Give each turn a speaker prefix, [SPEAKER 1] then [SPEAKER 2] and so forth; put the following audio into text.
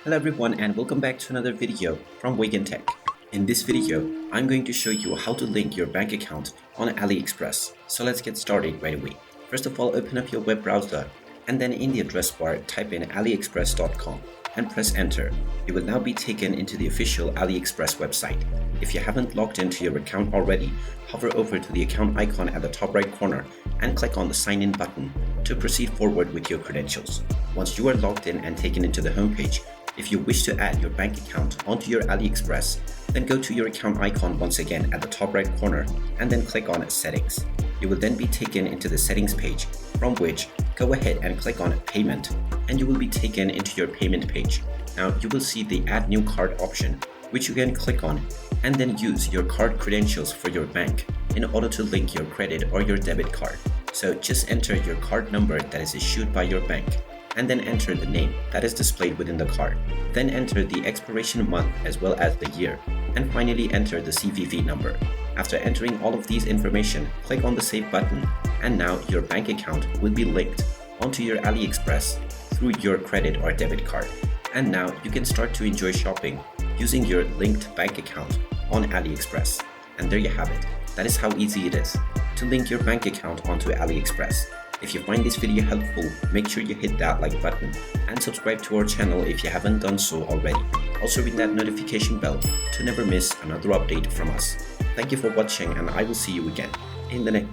[SPEAKER 1] Hello everyone and welcome back to another video from Wake&Tech. In this video, I'm going to show you how to link your bank account on AliExpress. So let's get started right away. First of all, open up your web browser and then in the address bar type in aliexpress.com and press enter. You will now be taken into the official AliExpress website. If you haven't logged into your account already, hover over to the account icon at the top right corner and click on the sign in button to proceed forward with your credentials. Once you are logged in and taken into the homepage, if you wish to add your bank account onto your AliExpress, then go to your account icon once again at the top right corner and then click on Settings. You will then be taken into the settings page, from which go ahead and click on Payment and you will be taken into your payment page. Now you will see the Add New Card option, which you can click on and then use your card credentials for your bank in order to link your credit or your debit card. So just enter your card number that is issued by your bank and then enter the name that is displayed within the card. Then enter the expiration month as well as the year, and finally enter the CVV number. After entering all of these information, click on the Save button, and now your bank account will be linked onto your AliExpress through your credit or debit card. And now you can start to enjoy shopping using your linked bank account on AliExpress. And there you have it. That is how easy it is to link your bank account onto AliExpress. If you find this video helpful, make sure you hit that like button and subscribe to our channel if you haven't done so already. Also ring that notification bell to never miss another update from us. Thank you for watching and I will see you again in the next